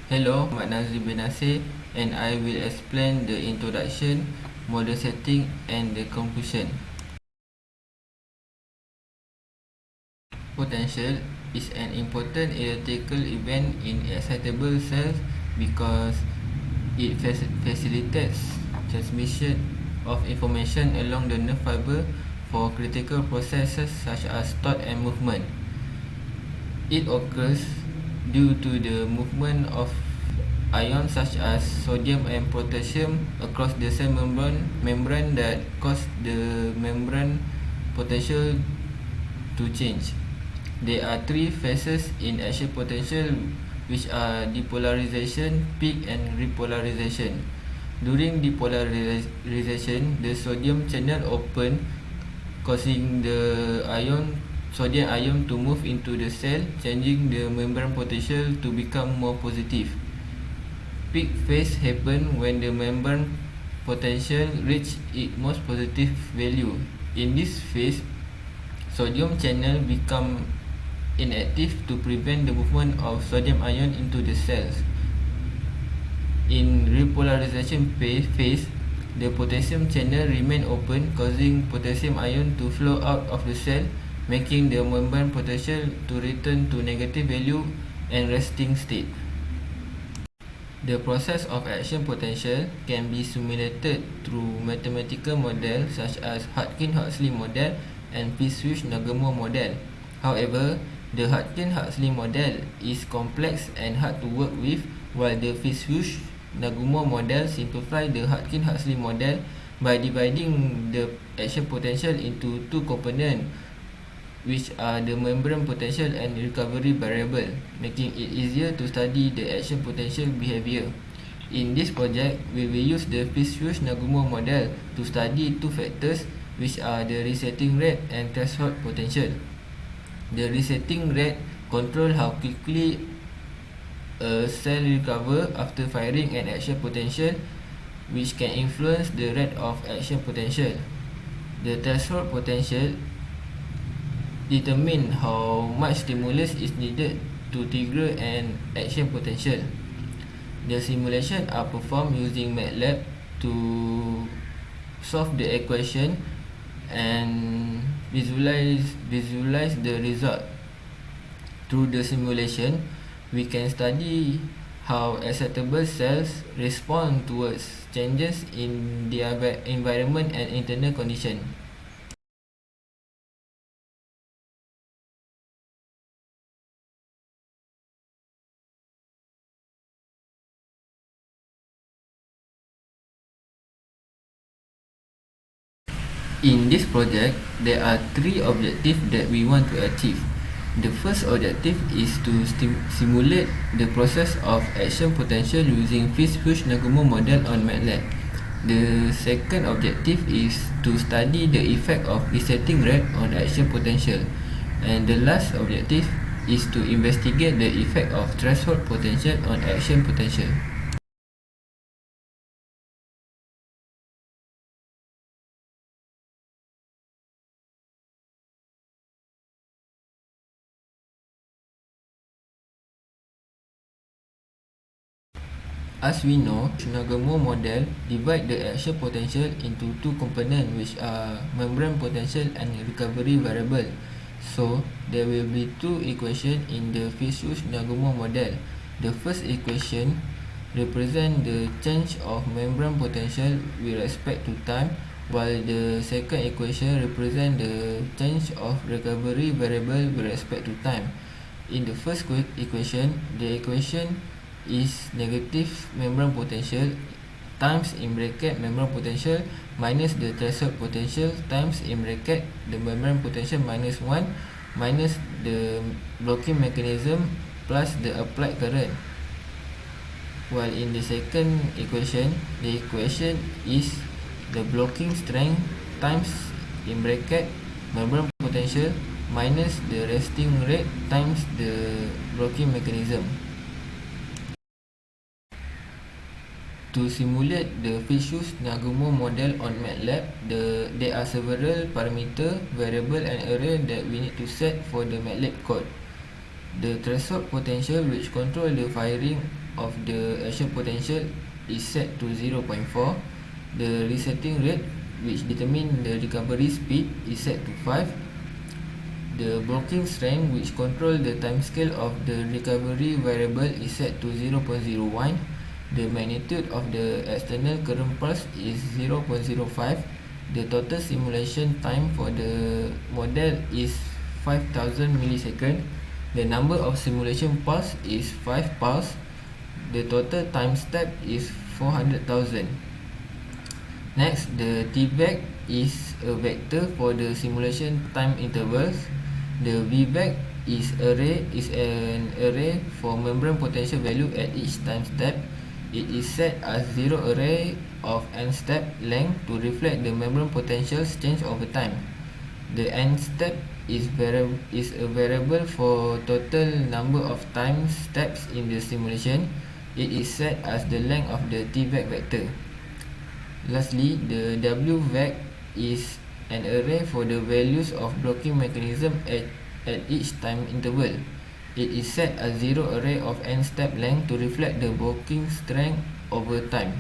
Hello, my name is bin Nasir and I will explain the introduction, model setting and the conclusion. Potential is an important electrical event in excitable cells because it facilitates transmission of information along the nerve fiber for critical processes such as thought and movement. It occurs due to the movement of ions such as sodium and potassium across the cell membrane that cause the membrane potential to change. There are three phases in action potential, which are depolarization, peak and repolarization. During depolarization, the sodium channel open, causing the sodium ion to move into the cell, changing the membrane potential to become more positive. Peak phase happen when the membrane potential reach its most positive value. In this phase, sodium channel become inactive to prevent the movement of sodium ion into the cells. In repolarization phase, the potassium channel remain open, causing potassium ion to flow out of the cell, making the membrane potential to return to negative value and resting state. The process of action potential can be simulated through mathematical models such as Hutchin-Huxley model and Fish-Nagumo model. However, the Hutchin-Huxley model is complex and hard to work with, while the Fish-Nagumo model simplifies the Hutchin-Huxley model by dividing the action potential into two components, which are the membrane potential and recovery variable, making it easier to study the action potential behavior. In this project, we will use the Fish-Nagumo model to study two factors, which are the resetting rate and threshold potential. The resetting rate controls how quickly a cell recover after firing an action potential, which can influence the rate of action potential. The threshold potential determine how much stimulus is needed to trigger an action potential. The simulations are performed using MATLAB to solve the equation and visualize the result. Through the simulation, we can study how excitable cells respond towards changes in their environment and internal condition. In this project, there are three objectives that we want to achieve. The first objective is to simulate the process of action potential using Fish-Nagumo model on MATLAB. The second objective is to study the effect of resetting rate on action potential. And the last objective is to investigate the effect of threshold potential on action potential. As we know, Fish-Nagumo model divide the action potential into two components, which are membrane potential and recovery variable. So there will be two equations in the Fish-Nagumo model. The first equation represents the change of membrane potential with respect to time, while the second equation represents the change of recovery variable with respect to time. In the first equation, the equation is negative membrane potential times in bracket membrane potential minus the threshold potential times in bracket the membrane potential minus 1 minus the blocking mechanism plus the applied current. While in the second equation, the equation is the blocking strength times in bracket membrane potential minus the resting rate times the blocking mechanism. To simulate the Fish-Nagumo model on MATLAB, there are several parameter, variable and array that we need to set for the MATLAB code. The threshold potential, which control the firing of the action potential is set to 0.4. The resetting rate, which determines the recovery speed, is set to 5. The blocking strength, which controls the timescale of the recovery variable, is set to 0.01. The magnitude of the external current pulse is 0.05. The total simulation time for the model is 5000 milliseconds. The number of simulation pulse is 5 pulse. The total time step is 400,000. Next, the T-vec is a vector for the simulation time intervals. The V-vec is an array for membrane potential value at each time step. It is set as zero array of n step length to reflect the membrane potential's change over time. The n step is a variable for total number of time steps in the simulation. It is set as the length of the T-vec vector. Lastly, the W-vec is an array for the values of blocking mechanism at each time interval. It is set as zero array of n step length to reflect the blocking strength over time.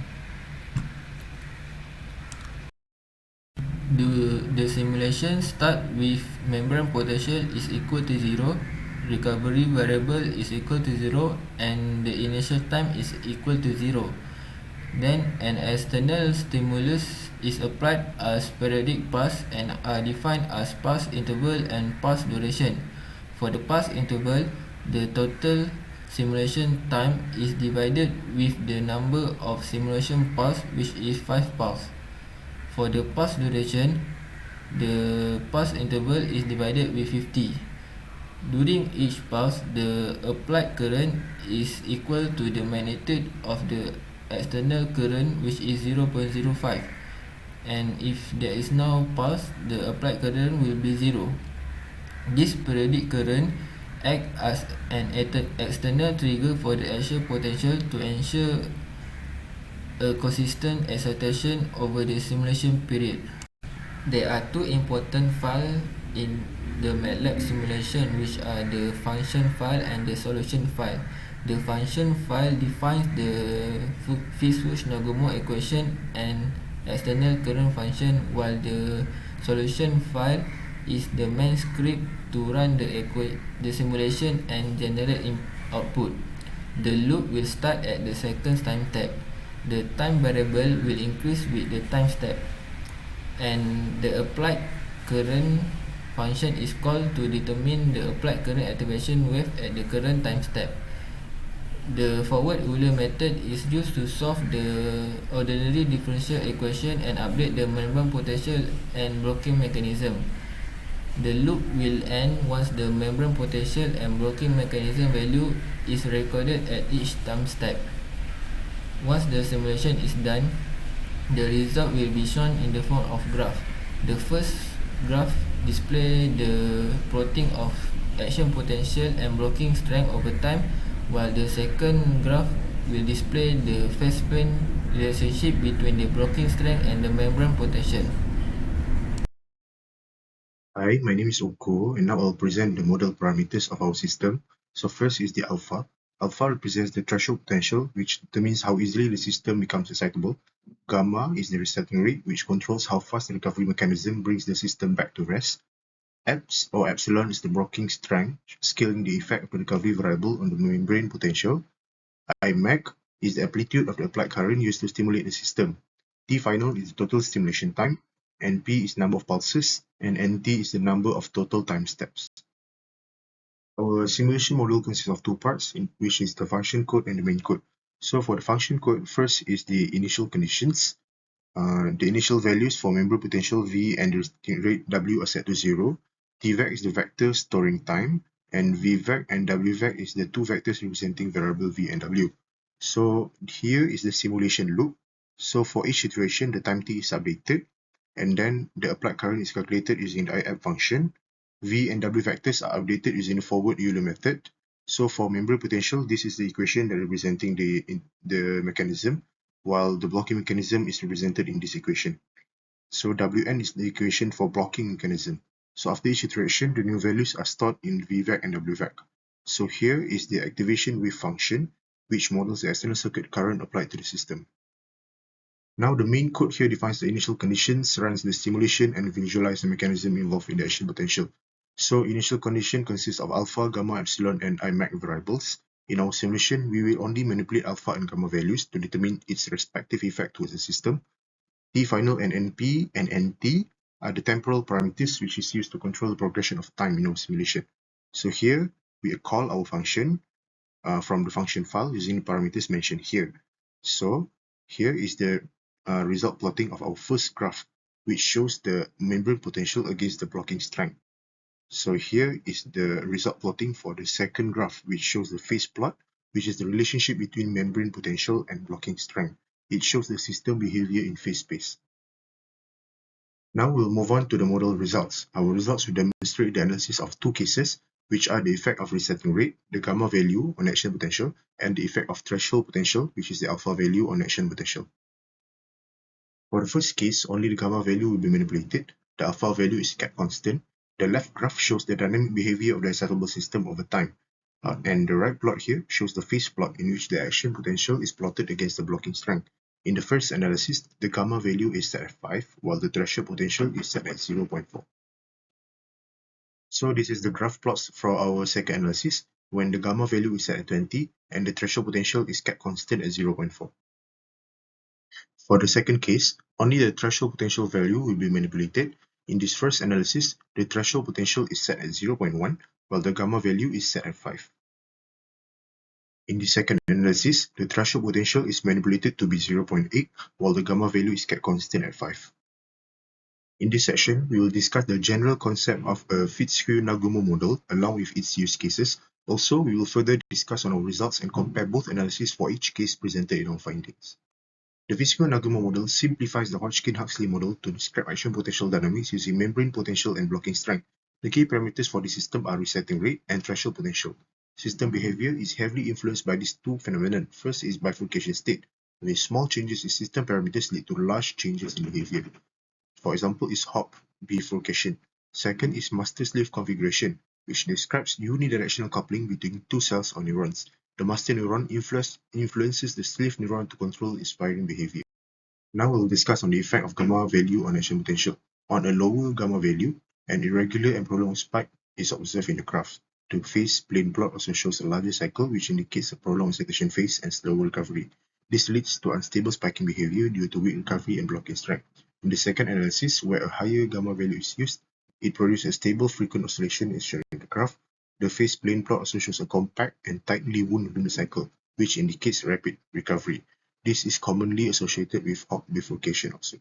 The simulation start with membrane potential is equal to 0, recovery variable is equal to 0, and the initial time is equal to 0. Then an external stimulus is applied as periodic pulse and are defined as pulse interval and pulse duration. For the pulse interval, the total simulation time is divided with the number of simulation pulse, which is 5 pulse. For the pulse duration, the pulse interval is divided with 50. During each pulse, the applied current is equal to the magnitude of the external current, which is 0.05. And if there is no pulse, the applied current will be 0. This periodic current acts as an external trigger for the action potential to ensure a consistent excitation over the simulation period. There are two important files in the MATLAB simulation, which are the function file and the solution file. The function file defines the Fish-Nagumo equation and external current function, while the solution file is the main script to run the simulation and generate output. The loop will start at the second time step. The time variable will increase with the time step, and the applied current function is called to determine the applied current activation wave at the current time step. The forward Euler method is used to solve the ordinary differential equation and update the membrane potential and blocking mechanism. The loop will end once the membrane potential and blocking mechanism value is recorded at each time step. Once the simulation is done, the result will be shown in the form of graph. The first graph displays the plotting of action potential and blocking strength over time, while the second graph will display the phase-span relationship between the blocking strength and the membrane potential. Hi, my name is Oko, and now I'll present the model parameters of our system. So first is the alpha. Alpha represents the threshold potential, which determines how easily the system becomes excitable. Gamma is the resetting rate, which controls how fast the recovery mechanism brings the system back to rest. Eps or epsilon is the blocking strength, scaling the effect of the recovery variable on the membrane potential. Imac is the amplitude of the applied current used to stimulate the system. T final is the total stimulation time. NP is number of pulses, and NT is the number of total time steps. Our simulation model consists of two parts, which is the function code and the main code. So for the function code, first is the initial conditions. The initial values for membrane potential V and the resetting rate W are set to 0. T-vec is the vector storing time, and V-vec and W-vec is the two vectors representing variable V and W. So here is the simulation loop. So for each iteration, the time t is updated, and then the applied current is calculated using the IAP function. V and W vectors are updated using the forward Euler method. So for membrane potential, this is the equation that representing the mechanism, while the blocking mechanism is represented in this equation. So Wn is the equation for blocking mechanism. So after each iteration, the new values are stored in Vvac and Wvac. So here is the activation wave function. which models the external circuit current applied to the system. Now the main code here defines the initial conditions, runs the simulation, and visualizes the mechanism involved in the action potential. So initial condition consists of alpha, gamma, epsilon, and Imac variables. In our simulation, we will only manipulate alpha and gamma values to determine its respective effect towards the system. T final and NP and NT are the temporal parameters which is used to control the progression of time in our simulation. So here we call our function from the function file using the parameters mentioned here. So here is the result plotting of our first graph, which shows the membrane potential against the blocking strength. So here is the result plotting for the second graph, which shows the phase plot, which is the relationship between membrane potential and blocking strength. It shows the system behavior in phase space. Now we'll move on to the model results. Our results will demonstrate the analysis of two cases, which are the effect of resetting rate, the gamma value on action potential, and the effect of threshold potential, which is the alpha value on action potential. For the first case, only the gamma value will be manipulated. The alpha value is kept constant. The left graph shows the dynamic behavior of the excitable system over time. And the right plot here shows the phase plot in which the action potential is plotted against the blocking strength. In the first analysis, the gamma value is set at 5, while the threshold potential is set at 0.4. So this is the graph plots for our second analysis, when the gamma value is set at 20 and the threshold potential is kept constant at 0.4. For the second case, only the threshold potential value will be manipulated. In this first analysis, the threshold potential is set at 0.1, while the gamma value is set at 5. In the second analysis, the threshold potential is manipulated to be 0.8, while the gamma value is kept constant at 5. In this section, we will discuss the general concept of a Fitzhugh-Nagumo model along with its use cases. Also, we will further discuss on our results and compare both analyses for each case presented in our findings. The Fitzhugh-Nagumo model simplifies the Hodgkin-Huxley model to describe action potential dynamics using membrane potential and blocking strength. The key parameters for the system are resetting rate and threshold potential. System behavior is heavily influenced by these two phenomena. First is bifurcation state, where small changes in system parameters lead to large changes in behavior. For example, is Hopf bifurcation. Second is master-slave configuration, which describes unidirectional coupling between two cells or neurons. The master neuron influences the slave neuron to control its firing behavior. Now we'll discuss on the effect of gamma value on action potential. On a lower gamma value, an irregular and prolonged spike is observed in the graph. The phase plane plot also shows a larger cycle, which indicates a prolonged excitation phase and slower recovery. This leads to unstable spiking behavior due to weak recovery and blocking strength. In the second analysis, where a higher gamma value is used, it produces a stable frequent oscillation as shown in the graph. The phase plane plot also shows a compact and tightly wound within the cycle, which indicates rapid recovery. This is commonly associated with Hopf bifurcation also.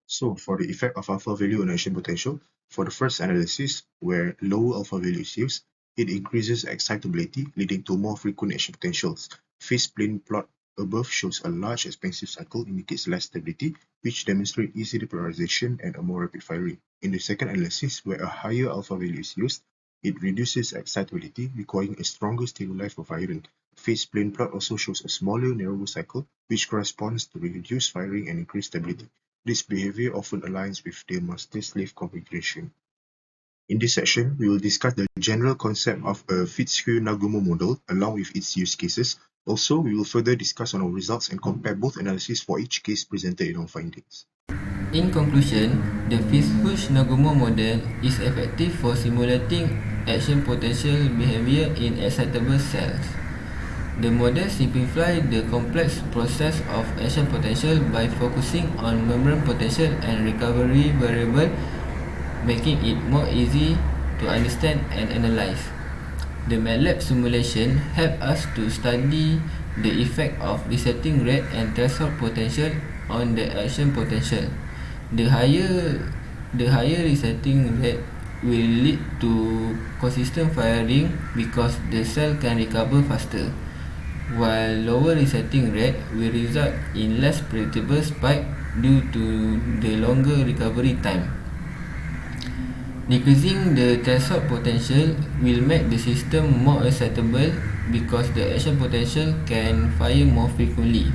So for the effect of alpha value on action potential, for the first analysis, where lower alpha value is used, it increases excitability, leading to more frequent action potentials. Phase plane plot above shows a large expansive cycle, indicates less stability, which demonstrates easy depolarization and a more rapid firing. In the second analysis, where a higher alpha value is used, it reduces excitability, requiring a stronger stimuli for firing. Phase plane plot also shows a smaller, narrower cycle, which corresponds to reduced firing and increased stability. This behavior often aligns with the master-slave configuration. In this section, we will discuss the general concept of a Fitzhugh-Nagumo model along with its use cases. Also, we will further discuss on our results and compare both analyses for each case presented in our findings. In conclusion, the Fitzhugh-Nagumo model is effective for simulating action potential behavior in excitable cells. The model simplifies the complex process of action potential by focusing on membrane potential and recovery variable, making it more easy to understand and analyze. The MATLAB simulation helps us to study the effect of resetting rate and threshold potential on the action potential. The higher resetting rate will lead to consistent firing because the cell can recover faster, while lower resetting rate will result in less predictable spike due to the longer recovery time. Decreasing the threshold potential will make the system more excitable because the action potential can fire more frequently,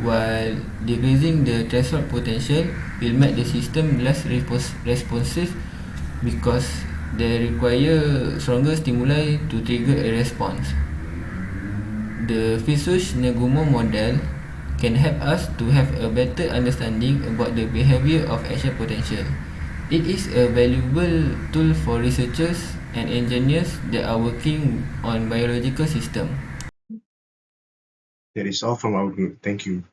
while decreasing the threshold potential will make the system less responsive because they require stronger stimuli to trigger a response. The Fisush-Nagumo model can help us to have a better understanding about the behavior of action potential. It is a valuable tool for researchers and engineers that are working on biological systems. That is all from our group. Thank you.